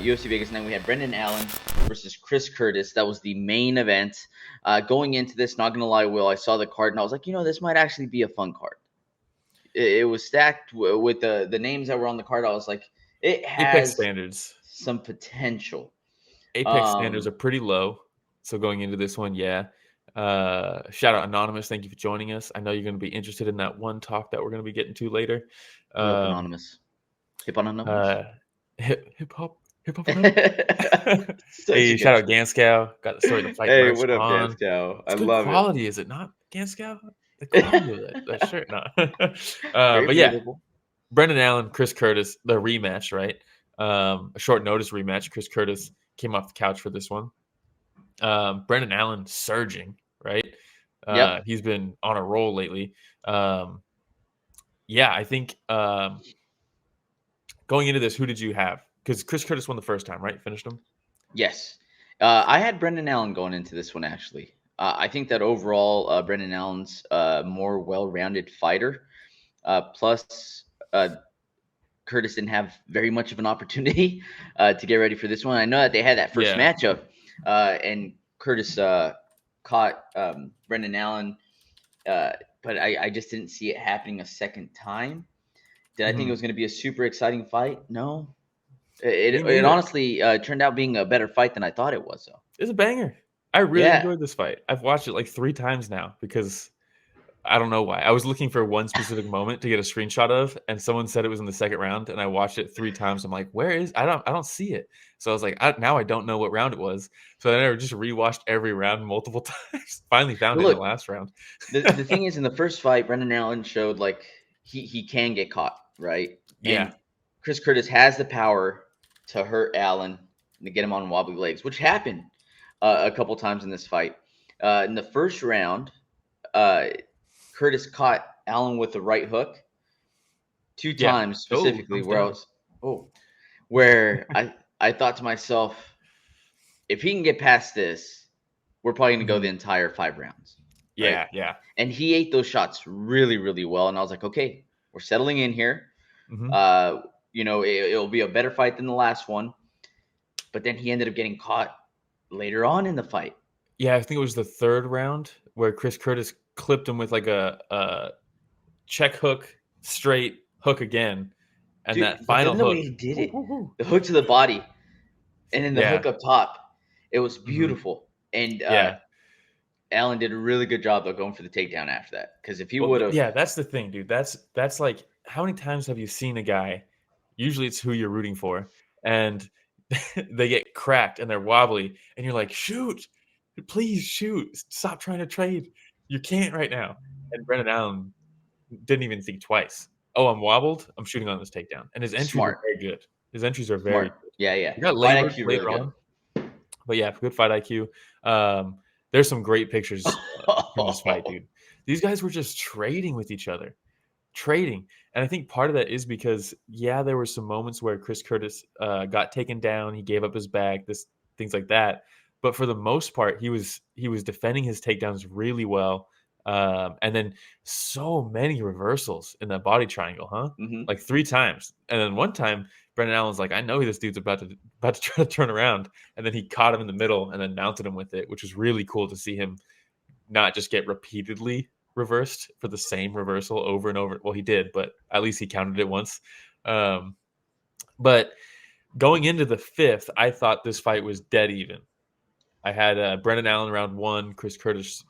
UFC Vegas 9, we had Brendan Allen versus Chris Curtis. That was the main event. Going into this, not going to lie, Will, I saw the card and I was like, this might actually be a fun card. It was stacked with the names that were on the card. I was like, it Apex has standards. some potential. Apex standards are pretty low. So going into this one, yeah. Shout out Anonymous. Thank you for joining us. I know you're going to be interested in that one talk that we're going to be getting to later. What up, Anonymous? Hip on Anonymous? Hip hop Anonymous. Hey, Good shout out Ganskow. Got the story of the fight Hey, merch what up, on. Ganskow? I It's good love it. quality, is it not, Ganskow? The quality of that shirt, no. Very But yeah, breathable. Brendan Allen, Chris Curtis, the rematch, right? A short notice rematch. Chris Curtis came off the couch for this one. Brendan Allen surging, right? Yep. He's been on a roll lately. Yeah, I think going into this, who did you have? Because Chris Curtis won the first time, right? Finished him? Yes. I had Brendan Allen going into this one, actually. I think that overall, Brendan Allen's a more well-rounded fighter. Plus, Curtis didn't have very much of an opportunity to get ready for this one. I know that they had that first Yeah. matchup, and Curtis caught Brendan Allen, but I just didn't see it happening a second time. Did I think it was going to be a super exciting fight? No. It honestly turned out being a better fight than I thought it was, though. It's a banger. I really Yeah. enjoyed this fight. I've watched it like 3 times now because I don't know why. I was looking for one specific moment to get a screenshot of, and someone said it was in the second round, and I watched it 3 times. I'm like, where is? I don't see it. So I was like, now I don't know what round it was. So then I just rewatched every round multiple times. Finally found But it in the look, last round. the thing is, in the first fight, Brendan Allen showed like he can get caught, right? Yeah. And Chris Curtis has the power to hurt Allen and to get him on wobbly legs, which happened a couple times in this fight. In the first round, Curtis caught Allen with the right hook 2 Yeah. times specifically, Thumbs where down. where I thought to myself, if he can get past this, we're probably going to go the entire 5 rounds. Right? Yeah, yeah. And he ate those shots really, really well. And I was like, okay, we're settling in here. It'll be a better fight than the last one. But then he ended up getting caught later on in the fight. Yeah, I think it was the third round where Chris Curtis clipped him with like a check hook, straight hook again. And Dude, that but final then the hook. way he did it, the hook to the body, and then the Yeah. hook up top, it was beautiful. And Yeah. Allen did a really good job of going for the takedown after that. Because if he would have, Yeah, that's the thing, dude. That's like, how many times have you seen a guy? Usually, it's who you're rooting for, and they get cracked and they're wobbly, and you're like, shoot, please shoot, stop trying to trade. You can't right now. And Brendan Allen didn't even think twice. Oh, I'm wobbled. I'm shooting on this takedown, and his entries are smart, very good. His entries are very smart. good. Yeah. He got Fight labored IQ really later good. on, but yeah, good fight IQ. There's some great pictures from this fight, dude. These guys were just trading with each other, trading, and I think part of that is because there were some moments where Chris Curtis got taken down. He gave up his bag, things like that. But for the most part, he was defending his takedowns really well. And then so many reversals in that body triangle, huh? Like 3 times, and then one time Brendan Allen's like, I know this dude's about to try to turn around, and then he caught him in the middle and then mounted him with it, which was really cool to see him not just get repeatedly reversed for the same reversal over and over. Well, he did, but at least he counted it once. But going into the 5th, I thought this fight was dead even. I had Brendan Allen round 1, Chris Curtis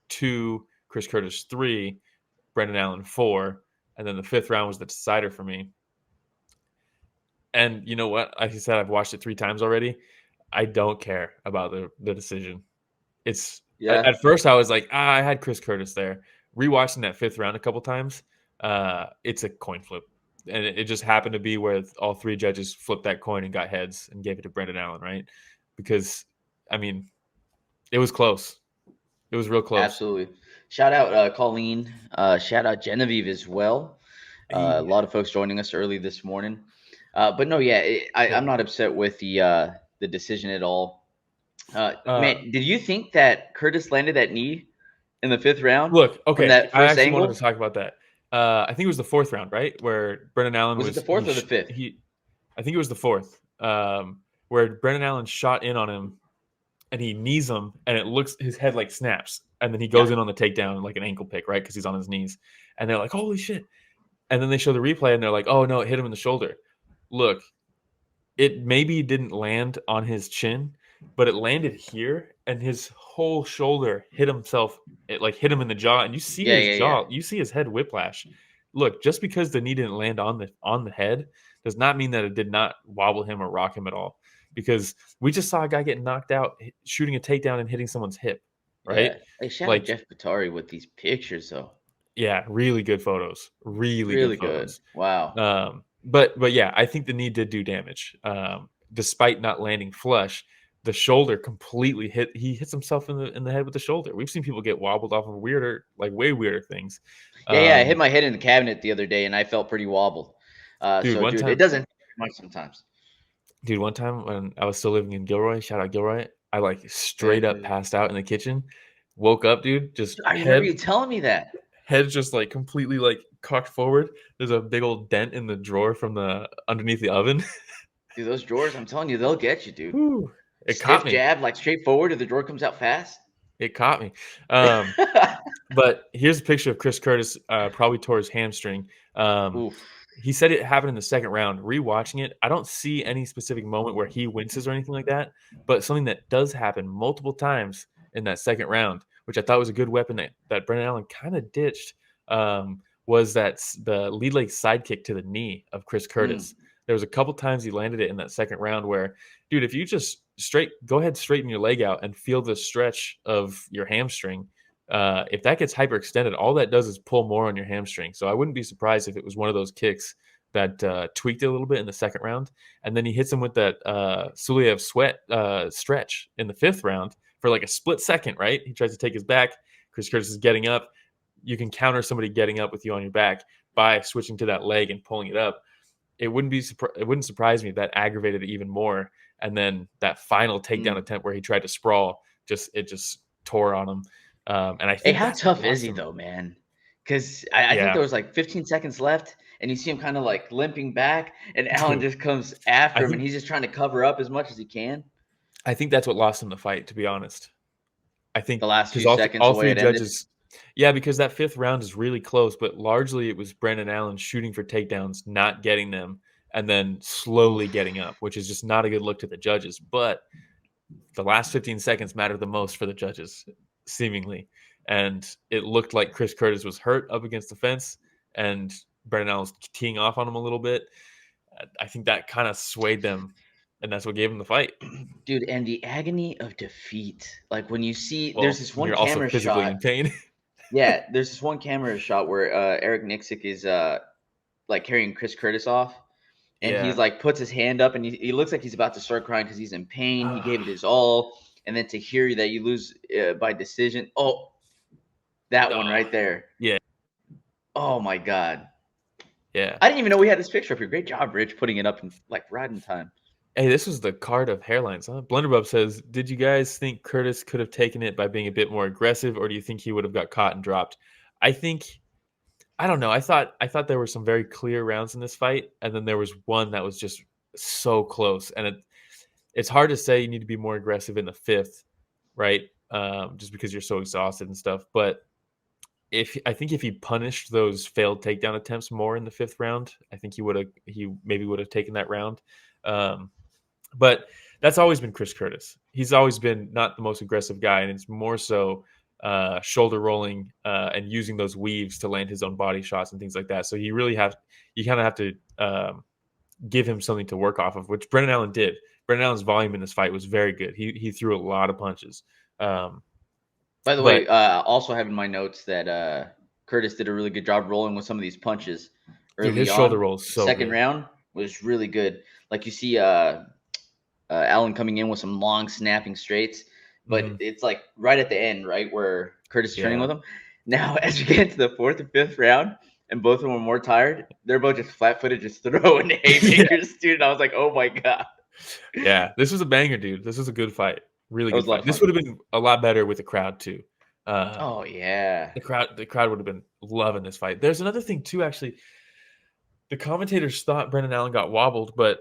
2, Chris Curtis 3, Brendan Allen 4, and then the 5th round was the decider for me. And you know what? Like I said, I've watched it 3 times already. I don't care about the decision. It's at first I was like, I had Chris Curtis there. Rewatching that 5th round a couple times, it's a coin flip, and it just happened to be where all 3 judges flipped that coin and got heads and gave it to Brendan Allen, right? Because I mean, it was close. It was real close. Absolutely. Shout out Colleen. Shout out Genevieve as well. A lot of folks joining us early this morning. But no, I'm not upset with the decision at all. Man, did you think that Curtis landed that knee in the 5th round? Look, From okay, that I first actually wanted angle? to talk about that. I think it was the 4th round, right, where Brendan Allen Was it the 4th or the 5th? I think it was the 4th. where Brendan Allen shot in on him and he knees him, and it looks his head like snaps, and then he goes in on the takedown like an ankle pick, right? Because he's on his knees, and they're like, "Holy shit!" And then they show the replay, and they're like, "Oh no, it hit him in the shoulder." Look, it maybe didn't land on his chin, but it landed here, and his whole shoulder hit himself. It like hit him in the jaw, and you see his jaw, you see his head whiplash. Look, just because the knee didn't land on the head does not mean that it did not wobble him or rock him at all. Because we just saw a guy get knocked out shooting a takedown and hitting someone's hip, right? Yeah. Hey, shout out Like, Jeff Patari with these pictures, though. yeah, really good photos. Really Really good good. photos. Wow. But yeah, I think the knee did do damage. Despite not landing flush, the shoulder completely hit. He hits himself in the head with the shoulder. We've seen people get wobbled off of weirder, like way weirder things. Yeah, I hit my head in the cabinet the other day, and I felt pretty wobbled. Dude, it doesn't much sometimes. Dude, one time when I was still living in Gilroy, shout out Gilroy, I like straight up passed out in the kitchen. Woke up, dude, just I remember you telling me that. Head's just like completely like cocked forward. There's a big old dent in the drawer from the underneath the oven. Dude, those drawers, I'm telling you, they'll get you, dude. Ooh, it Stiff caught me. jab, like straight forward, if the drawer comes out fast. It caught me. But here's a picture of Chris Curtis. Probably tore his hamstring. He said it happened in the second round. Rewatching it, I don't see any specific moment where he winces or anything like that. But something that does happen multiple times in that second round, which I thought was a good weapon that Brendan Allen kind of ditched, was that the lead leg sidekick to the knee of Chris Curtis. There was a couple times he landed it in that second round where, dude, if you just go ahead, straighten your leg out and feel the stretch of your hamstring. If that gets hyperextended, all that does is pull more on your hamstring. So I wouldn't be surprised if it was one of those kicks that tweaked it a little bit in the second round. And then he hits him with that Suliev sweat stretch in the fifth round for like a split second, right? He tries to take his back. Chris Curtis is getting up. You can counter somebody getting up with you on your back by switching to that leg and pulling it up. It wouldn't surprise me if that aggravated it even more. And then that final takedown attempt where he tried to sprawl, it just tore on him. And I think, hey, how tough is he though, man? Because I think there was like 15 seconds left, and you see him kind of like limping back, and Allen just comes after him, and he's just trying to cover up as much as he can. I think that's what lost him the fight, to be honest. I think the last few seconds, all three judges. Yeah, because that fifth round is really close, but largely it was Brendan Allen shooting for takedowns, not getting them, and then slowly getting up, which is just not a good look to the judges. But the last 15 seconds matter the most for the judges, seemingly. And it looked like Chris Curtis was hurt up against the fence, and Brendan Allen was teeing off on him a little bit. I think that kind of swayed them, and that's what gave him the fight. Dude, and the agony of defeat. Like when you see, there's this one camera also physically shot. In pain. Yeah, there's this one camera shot where Eric Nixick is like carrying Chris Curtis off, and he's like puts his hand up, and he looks like he's about to start crying because he's in pain. He gave it his all, and then to hear that you lose by decision, that one right there. Yeah. Oh my God. Yeah. I didn't even know we had this picture up here. Great job, Rich, putting it up in like right in time. Hey, this was the card of hairlines, huh? Blunderbub says, did you guys think Curtis could have taken it by being a bit more aggressive, or do you think he would have got caught and dropped? I don't know. I thought there were some very clear rounds in this fight, and then there was one that was just so close. And it's hard to say you need to be more aggressive in the fifth, right? Just because you're so exhausted and stuff. But I think if he punished those failed takedown attempts more in the fifth round, I think he maybe would have taken that round. But that's always been Chris Curtis. He's always been not the most aggressive guy, and it's more so shoulder rolling and using those weaves to land his own body shots and things like that. So you kind of have to give him something to work off of, which Brendan Allen did. Brendan Allen's volume in this fight was very good. He threw a lot of punches. By the way, also have in my notes that Curtis did a really good job rolling with some of these punches early on. His shoulder rolls so second round was really good. Like you see Allen coming in with some long snapping straights, but it's like right at the end, right, where Curtis is turning with him. Now, as you get into the fourth and fifth round, and both of them are more tired, they're both just flat-footed, just throwing haymakers, dude. And I was like, oh, my God. Yeah, this was a banger, dude. This was a good fight. Really good fight. This would have been a lot better with the crowd, too. Oh, yeah. The crowd would have been loving this fight. There's another thing, too, actually. The commentators thought Brendan Allen got wobbled, but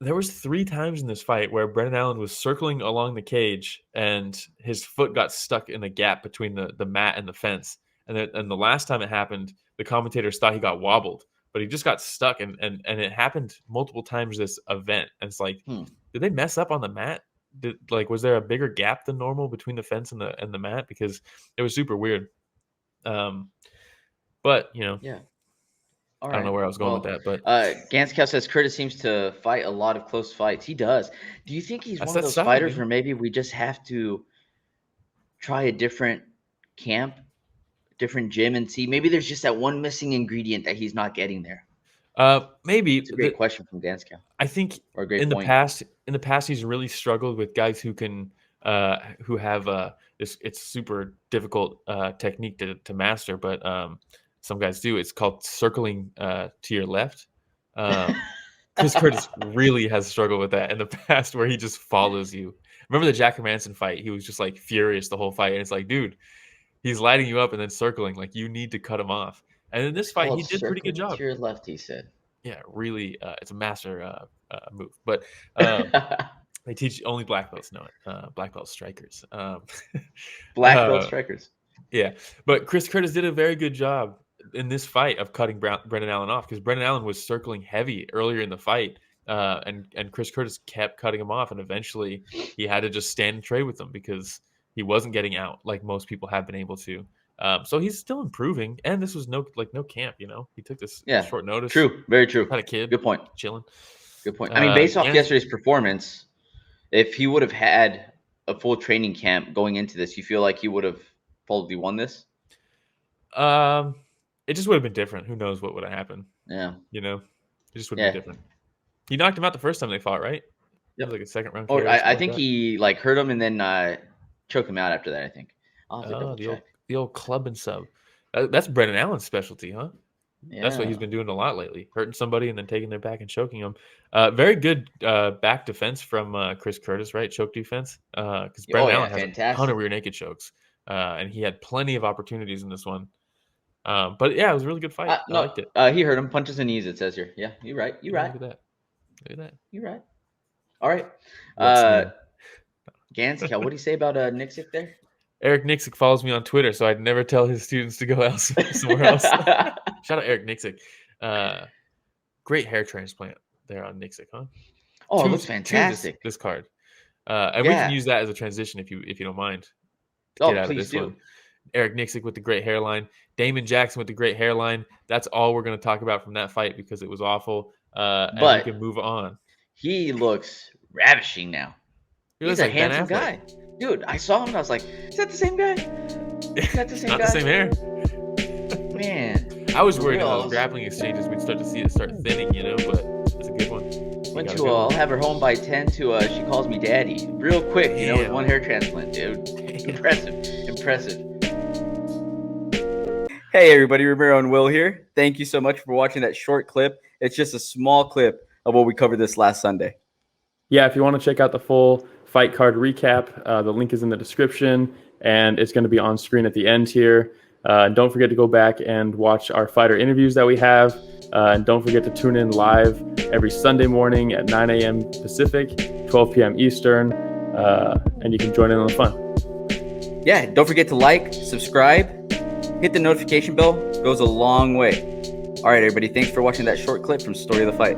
there was 3 times in this fight where Brendan Allen was circling along the cage and his foot got stuck in the gap between the mat and the fence. And the last time it happened, the commentators thought he got wobbled, but he just got stuck. And it happened multiple times this event. And it's like, did they mess up on the mat? Was there a bigger gap than normal between the fence and the mat? Because it was super weird. But yeah. All right. I don't know where I was going with that, but Ganscow says Curtis seems to fight a lot of close fights. He does. Do you think he's one of those fighters where maybe we just have to try a different camp, different gym, and see maybe there's just that one missing ingredient that he's not getting there? Maybe it's a great question from Ganscow. I think the past he's really struggled with guys who can who have it's super difficult technique to master, but some guys do. It's called circling to your left. Chris Curtis really has struggled with that in the past, where he just follows you. Remember the Jack Hermanson fight? He was just like furious the whole fight, and it's like, dude, he's lighting you up and then circling. Like, you need to cut him off. And in this fight, he did a pretty good job. To your left, he said. Yeah, really, it's a master move. But they teach only black belts know it. Black belt strikers. Black belt strikers. Yeah, but Chris Curtis did a very good job in this fight of cutting Brendan Allen off, because Brendan Allen was circling heavy earlier in the fight, and Chris Curtis kept cutting him off, and eventually he had to just stand and trade with him because he wasn't getting out like most people have been able to. So he's still improving, and this was no camp. He took this short notice. True, very true. Had a kid. Good point. Chilling. Good point. I mean, based off yesterday's performance, if he would have had a full training camp going into this, you feel like he would have probably won this? It just would have been different. Who knows what would have happened? Yeah. It just would have been different. He knocked him out the first time they fought, right? Yep. It was like a second round. Or I think he hurt him and then choked him out after that, I think. The old club and sub. That's Brendan Allen's specialty, huh? Yeah. That's what he's been doing a lot lately. Hurting somebody and then taking their back and choking them. Very good back defense from Chris Curtis, right? Choke defense. Because Brendan Allen has a ton of rear naked chokes. And he had plenty of opportunities in this one. But yeah, it was a really good fight. I liked it. He hurt him. Punches and knees, it says here. Yeah, you're right. You're right. Look at that. You're right. All right. Ganscow, what do you say about Nixick there? Eric Nixick follows me on Twitter, so I'd never tell his students to go somewhere else. Shout out Eric Nixick. Great hair transplant there on Nixick, huh? Oh, it looks fantastic. This card. And we can use that as a transition if you don't mind. Get out of this one. Eric Nixick with the great hairline. Damon Jackson with the great hairline. That's all we're going to talk about from that fight because it was awful. And we can move on. He looks ravishing now. He's a handsome guy. Dude, I saw him and I was like, is that the same guy? Is that the same guy? Not the same hair. Man. I was worried about those grappling exchanges. We'd start to see it start thinning, but it's a good one. I'll have her home by 10 to She Calls Me Daddy. Real quick, with one hair transplant, dude. Impressive. Hey everybody, Ramiro and Will here. Thank you so much for watching that short clip. It's just a small clip of what we covered this last Sunday. Yeah, if you want to check out the full fight card recap, the link is in the description, and it's going to be on screen at the end here. Don't forget to go back and watch our fighter interviews that we have. And don't forget to tune in live every Sunday morning at 9 a.m. Pacific, 12 p.m. Eastern, and you can join in on the fun. Yeah, don't forget to like, subscribe, hit the notification bell. It goes a long way. All right, everybody, thanks for watching that short clip from Story of the Fight.